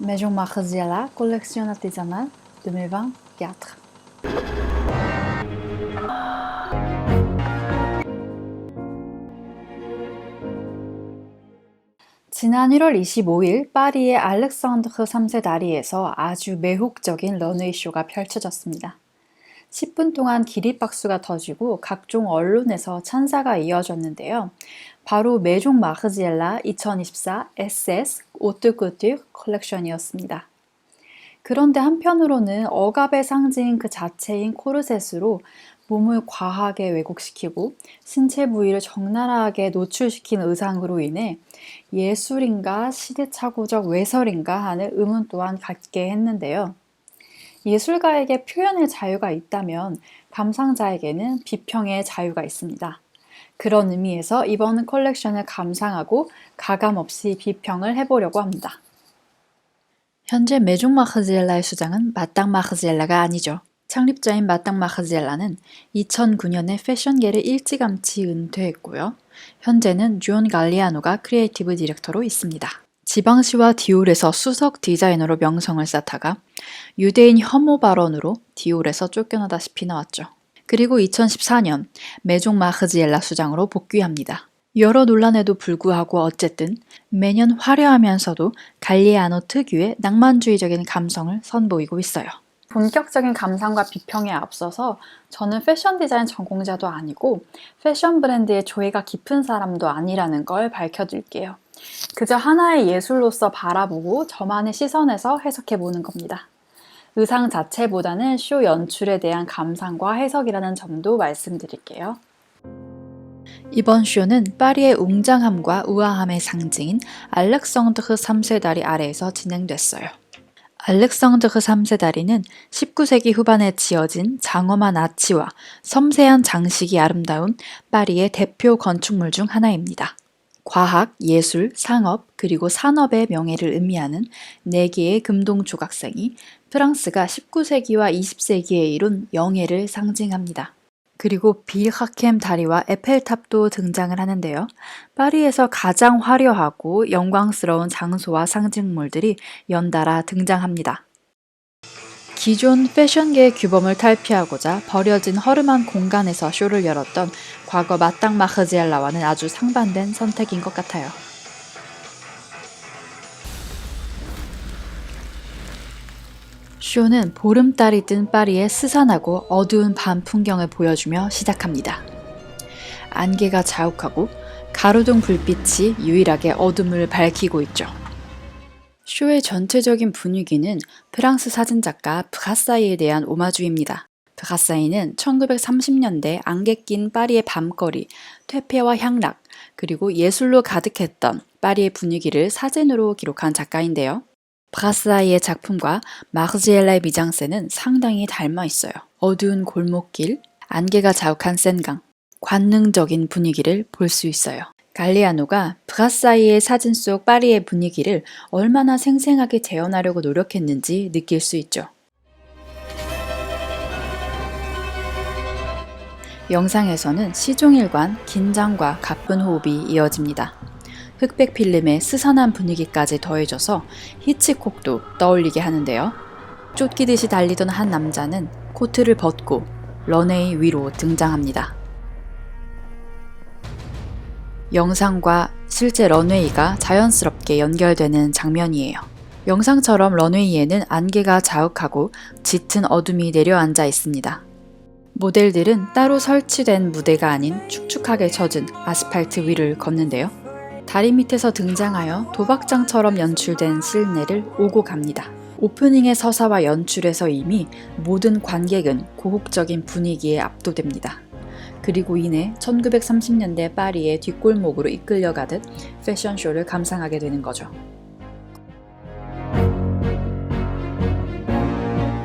Maison Margiela, collection artisanale 2024. 지난 1월 25일 파리의 알렉산드르 3세 다리에서 아주 매혹적인 런웨이 쇼가 펼쳐졌습니다. 10분 동안 기립박수가 터지고 각종 언론에서 찬사가 이어졌는데요. 바로 메종 마르지엘라 2024 SS 오뜨쿠뚜르 컬렉션이었습니다. 그런데 한편으로는 억압의 상징 그 자체인 코르셋으로 몸을 과하게 왜곡시키고 신체 부위를 적나라하게 노출시킨 의상으로 인해 예술인가 시대착오적 외설인가 하는 의문 또한 갖게 했는데요. 예술가에게 표현의 자유가 있다면 감상자에게는 비평의 자유가 있습니다. 그런 의미에서 이번 컬렉션을 감상하고 가감없이 비평을 해보려고 합니다. 현재 메종 마르지엘라의 수장은 마땅 마르지엘라가 아니죠. 창립자인 마땅 마르지엘라는 2009년에 패션계를 일찌감치 은퇴했고요. 현재는 존 갈리아노가 크리에이티브 디렉터로 있습니다. 지방시와 디올에서 수석 디자이너로 명성을 쌓다가 유대인 혐오 발언으로 디올에서 쫓겨나다시피 나왔죠. 그리고 2014년 메종 마르지엘라 수장으로 복귀합니다. 여러 논란에도 불구하고 어쨌든 매년 화려하면서도 갈리아노 특유의 낭만주의적인 감성을 선보이고 있어요. 본격적인 감상과 비평에 앞서서 저는 패션 디자인 전공자도 아니고 패션 브랜드의 조예가 깊은 사람도 아니라는 걸 밝혀둘게요. 그저 하나의 예술로서 바라보고 저만의 시선에서 해석해보는 겁니다. 의상 자체보다는 쇼 연출에 대한 감상과 해석이라는 점도 말씀드릴게요. 이번 쇼는 파리의 웅장함과 우아함의 상징인 알렉산드르 3세 다리 아래에서 진행됐어요. 알렉산드르 3세 다리는 19세기 후반에 지어진 장엄한 아치와 섬세한 장식이 아름다운 파리의 대표 건축물 중 하나입니다. 과학, 예술, 상업, 그리고 산업의 명예를 의미하는 4개의 금동 조각상이 프랑스가 19세기와 20세기에 이룬 영예를 상징합니다. 그리고 빌하켐 다리와 에펠탑도 등장을 하는데요. 파리에서 가장 화려하고 영광스러운 장소와 상징물들이 연달아 등장합니다. 기존 패션계의 규범을 탈피하고자 버려진 허름한 공간에서 쇼를 열었던 과거 마땅 마르지엘라와는 아주 상반된 선택인 것 같아요. 쇼는 보름달이 뜬 파리의 스산하고 어두운 밤 풍경을 보여주며 시작합니다. 안개가 자욱하고 가로등 불빛이 유일하게 어둠을 밝히고 있죠. 쇼의 전체적인 분위기는 프랑스 사진작가 브라사이에 대한 오마주입니다. 브라사이는 1930년대 안개 낀 파리의 밤거리, 퇴폐와 향락, 그리고 예술로 가득했던 파리의 분위기를 사진으로 기록한 작가인데요. 브라사이의 작품과 마르지엘라의 미장센은 상당히 닮아 있어요. 어두운 골목길, 안개가 자욱한 센강, 관능적인 분위기를 볼 수 있어요. 갈리아노가 브라사이의 사진 속 파리의 분위기를 얼마나 생생하게 재현하려고 노력했는지 느낄 수 있죠. 영상에서는 시종일관 긴장과 가쁜 호흡이 이어집니다. 흑백 필름의 스산한 분위기까지 더해져서 히치콕도 떠올리게 하는데요. 쫓기듯이 달리던 한 남자는 코트를 벗고 런웨이 위로 등장합니다. 영상과 실제 런웨이가 자연스럽게 연결되는 장면이에요. 영상처럼 런웨이에는 안개가 자욱하고 짙은 어둠이 내려앉아 있습니다. 모델들은 따로 설치된 무대가 아닌 축축하게 젖은 아스팔트 위를 걷는데요. 다리 밑에서 등장하여 도박장처럼 연출된 실내를 오고 갑니다. 오프닝의 서사와 연출에서 이미 모든 관객은 고혹적인 분위기에 압도됩니다. 그리고 이내 1930년대 파리의 뒷골목으로 이끌려가듯 패션쇼를 감상하게 되는 거죠.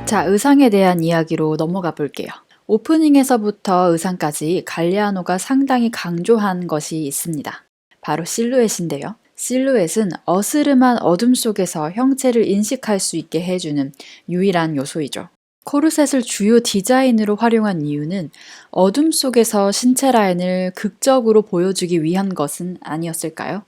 자, 의상에 대한 이야기로 넘어가 볼게요. 오프닝에서부터 의상까지 갈리아노가 상당히 강조한 것이 있습니다. 바로 실루엣인데요. 실루엣은 어스름한 어둠 속에서 형체를 인식할 수 있게 해주는 유일한 요소이죠. 코르셋을 주요 디자인으로 활용한 이유는 어둠 속에서 신체 라인을 극적으로 보여주기 위한 것은 아니었을까요?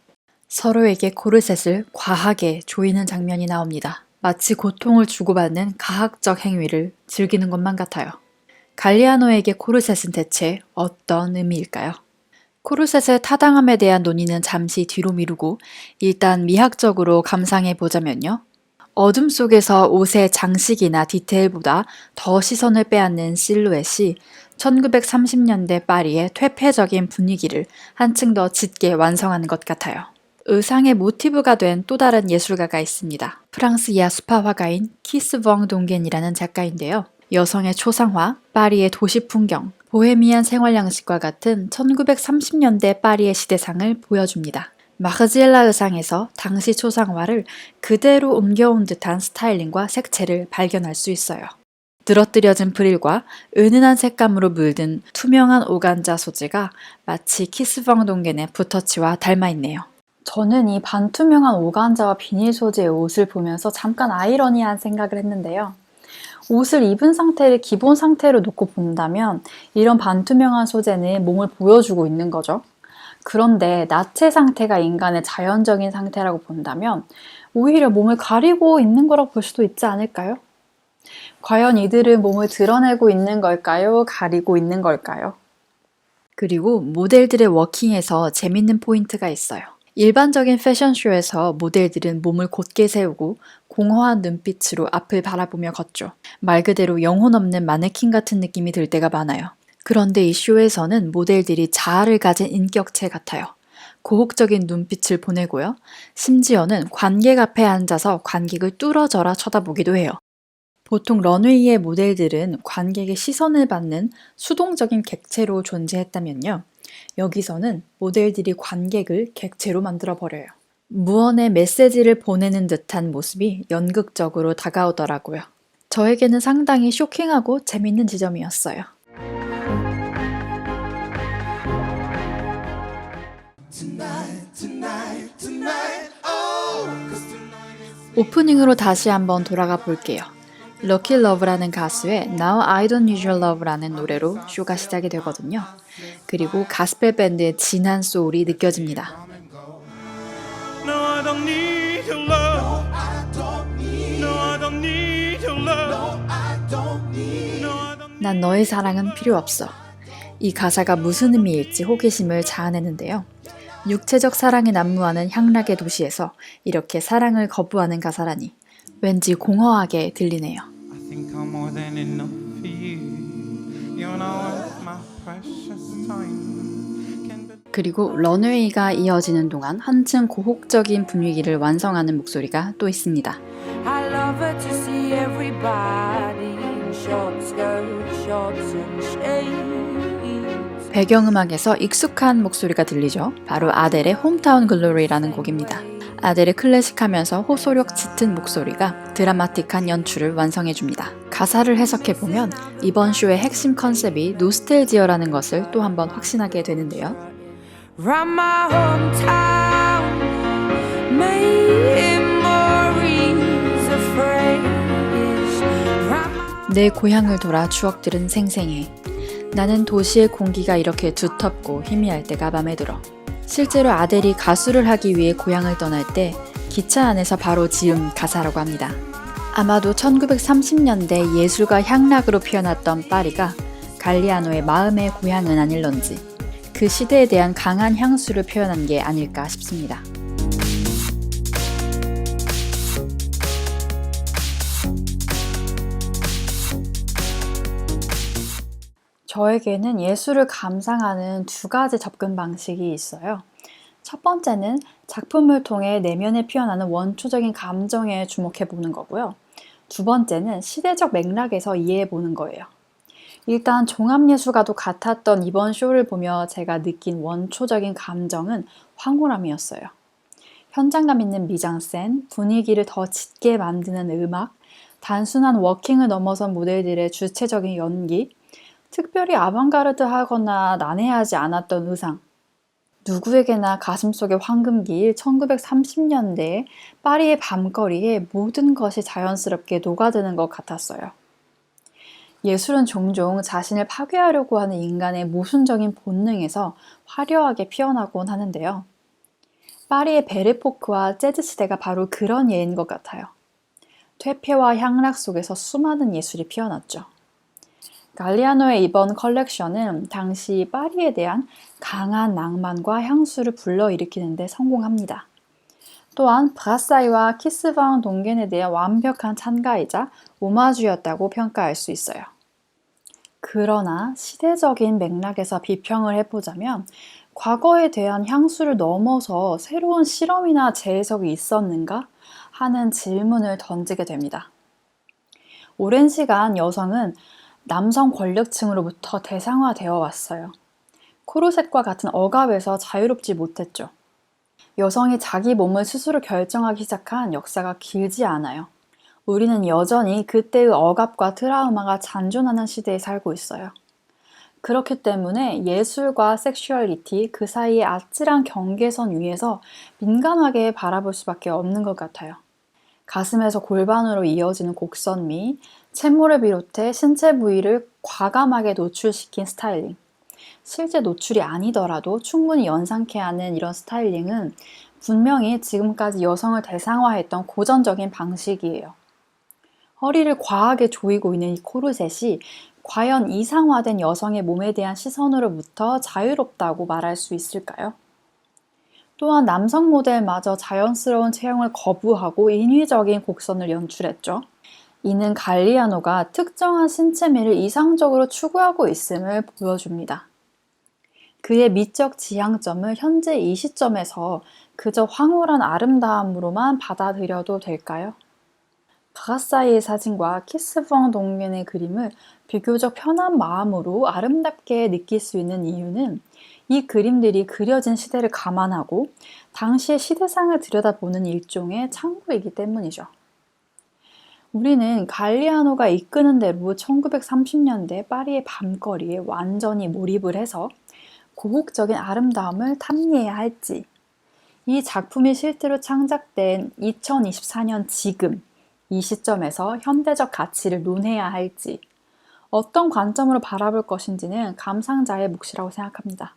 서로에게 코르셋을 과하게 조이는 장면이 나옵니다. 마치 고통을 주고받는 가학적 행위를 즐기는 것만 같아요. 갈리아노에게 코르셋은 대체 어떤 의미일까요? 코르셋의 타당함에 대한 논의는 잠시 뒤로 미루고 일단 미학적으로 감상해 보자면요. 어둠 속에서 옷의 장식이나 디테일보다 더 시선을 빼앗는 실루엣이 1930년대 파리의 퇴폐적인 분위기를 한층 더 짙게 완성하는 것 같아요. 의상의 모티브가 된 또 다른 예술가가 있습니다. 프랑스 야수파 화가인 키스봉 동겐이라는 작가인데요. 여성의 초상화, 파리의 도시 풍경, 보헤미안 생활 양식과 같은 1930년대 파리의 시대상을 보여줍니다. 마흐지엘라 의상에서 당시 초상화를 그대로 옮겨온 듯한 스타일링과 색채를 발견할 수 있어요. 늘어뜨려진 프릴과 은은한 색감으로 물든 투명한 오간자 소재가 마치 키스봉 동겐의 붓터치와 닮아 있네요. 저는 이 반투명한 오간자와 비닐 소재의 옷을 보면서 잠깐 아이러니한 생각을 했는데요. 옷을 입은 상태를 기본 상태로 놓고 본다면 이런 반투명한 소재는 몸을 보여주고 있는 거죠. 그런데 나체 상태가 인간의 자연적인 상태라고 본다면 오히려 몸을 가리고 있는 거라고 볼 수도 있지 않을까요? 과연 이들은 몸을 드러내고 있는 걸까요? 가리고 있는 걸까요? 그리고 모델들의 워킹에서 재밌는 포인트가 있어요. 일반적인 패션쇼에서 모델들은 몸을 곧게 세우고 공허한 눈빛으로 앞을 바라보며 걷죠. 말 그대로 영혼 없는 마네킹 같은 느낌이 들 때가 많아요. 그런데 이 쇼에서는 모델들이 자아를 가진 인격체 같아요. 고혹적인 눈빛을 보내고요. 심지어는 관객 앞에 앉아서 관객을 뚫어져라 쳐다보기도 해요. 보통 런웨이의 모델들은 관객의 시선을 받는 수동적인 객체로 존재했다면요. 여기서는 모델들이 관객을 객체로 만들어버려요. 무언의 메시지를 보내는 듯한 모습이 연극적으로 다가오더라고요. 저에게는 상당히 쇼킹하고 재밌는 지점이었어요. 오프닝으로 다시 한번 돌아가 볼게요. 럭키 러브라는 가수의 Now I Don't Need Your Love라는 노래로 쇼가 시작이 되거든요. 그리고 가스펠 밴드의 진한 소울이 느껴집니다. No, I don't need your love. No, I don't need your love. 난 너의 사랑은 필요 없어. 이 가사가 무슨 의미일지 호기심을 자아내는데요. 육체적 사랑에 난무하는 향락의 도시에서 이렇게 사랑을 거부하는 가사라니 왠지 공허하게 들리네요. 그리고 런웨이가 이어지는 동안 한층 고혹적인 분위기를 완성하는 목소리가 또 있습니다. 배경음악에서 익숙한 목소리가 들리죠. 바로 아델의 홈타운 글로리라는 곡입니다. 아델의 클래식하면서 호소력 짙은 목소리가 드라마틱한 연출을 완성해줍니다. 가사를 해석해보면 이번 쇼의 핵심 컨셉이 노스텔지어라는 것을 또 한번 확신하게 되는데요. 내 고향을 돌아 추억들은 생생해. 나는 도시의 공기가 이렇게 두텁고 희미할 때가 맘에 들어. 실제로 아델이 가수를 하기 위해 고향을 떠날 때 기차 안에서 바로 지은 가사라고 합니다. 아마도 1930년대 예술과 향락으로 피어났던 파리가 갈리아노의 마음의 고향은 아닐런지 그 시대에 대한 강한 향수를 표현한 게 아닐까 싶습니다. 저에게는 예술을 감상하는 두 가지 접근 방식이 있어요. 첫 번째는 작품을 통해 내면에 피어나는 원초적인 감정에 주목해 보는 거고요. 두 번째는 시대적 맥락에서 이해해 보는 거예요. 일단 종합예술가도 같았던 이번 쇼를 보며 제가 느낀 원초적인 감정은 황홀함이었어요. 현장감 있는 미장센, 분위기를 더 짙게 만드는 음악, 단순한 워킹을 넘어선 모델들의 주체적인 연기, 특별히 아방가르드하거나 난해하지 않았던 의상. 누구에게나 가슴속의 황금기일 1930년대 파리의 밤거리에 모든 것이 자연스럽게 녹아드는 것 같았어요. 예술은 종종 자신을 파괴하려고 하는 인간의 모순적인 본능에서 화려하게 피어나곤 하는데요. 파리의 베르포크와 재즈 시대가 바로 그런 예인 것 같아요. 퇴폐와 향락 속에서 수많은 예술이 피어났죠. 갈리아노의 이번 컬렉션은 당시 파리에 대한 강한 낭만과 향수를 불러일으키는 데 성공합니다. 또한 브라사이와 키스방 동겐에 대한 완벽한 찬가이자 오마주였다고 평가할 수 있어요. 그러나 시대적인 맥락에서 비평을 해보자면 과거에 대한 향수를 넘어서 새로운 실험이나 재해석이 있었는가 하는 질문을 던지게 됩니다. 오랜 시간 여성은 남성 권력층으로부터 대상화되어 왔어요. 코르셋과 같은 억압에서 자유롭지 못했죠. 여성이 자기 몸을 스스로 결정하기 시작한 역사가 길지 않아요. 우리는 여전히 그때의 억압과 트라우마가 잔존하는 시대에 살고 있어요. 그렇기 때문에 예술과 섹슈얼리티 그 사이의 아찔한 경계선 위에서 민감하게 바라볼 수밖에 없는 것 같아요. 가슴에서 골반으로 이어지는 곡선미, 채모를 비롯해 신체 부위를 과감하게 노출시킨 스타일링. 실제 노출이 아니더라도 충분히 연상케 하는 이런 스타일링은 분명히 지금까지 여성을 대상화했던 고전적인 방식이에요. 허리를 과하게 조이고 있는 이 코르셋이 과연 이상화된 여성의 몸에 대한 시선으로부터 자유롭다고 말할 수 있을까요? 또한 남성 모델마저 자연스러운 체형을 거부하고 인위적인 곡선을 연출했죠. 이는 갈리아노가 특정한 신체미를 이상적으로 추구하고 있음을 보여줍니다. 그의 미적 지향점을 현재 이 시점에서 그저 황홀한 아름다움으로만 받아들여도 될까요? 브라사이의 사진과 키스펑 동겐의 그림을 비교적 편한 마음으로 아름답게 느낄 수 있는 이유는 이 그림들이 그려진 시대를 감안하고 당시의 시대상을 들여다보는 일종의 참고이기 때문이죠. 우리는 갈리아노가 이끄는 대로 1930년대 파리의 밤거리에 완전히 몰입을 해서 고혹적인 아름다움을 탐리해야 할지, 이 작품이 실제로 창작된 2024년 지금 이 시점에서 현대적 가치를 논해야 할지, 어떤 관점으로 바라볼 것인지는 감상자의 몫이라고 생각합니다.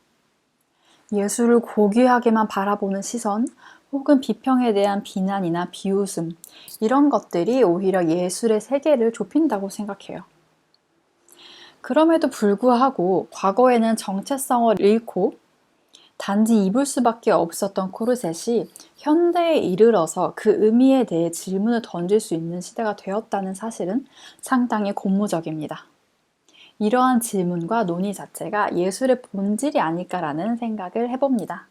예술을 고귀하게만 바라보는 시선, 혹은 비평에 대한 비난이나 비웃음, 이런 것들이 오히려 예술의 세계를 좁힌다고 생각해요. 그럼에도 불구하고 과거에는 정체성을 잃고 단지 입을 수밖에 없었던 코르셋이 현대에 이르러서 그 의미에 대해 질문을 던질 수 있는 시대가 되었다는 사실은 상당히 고무적입니다. 이러한 질문과 논의 자체가 예술의 본질이 아닐까라는 생각을 해봅니다.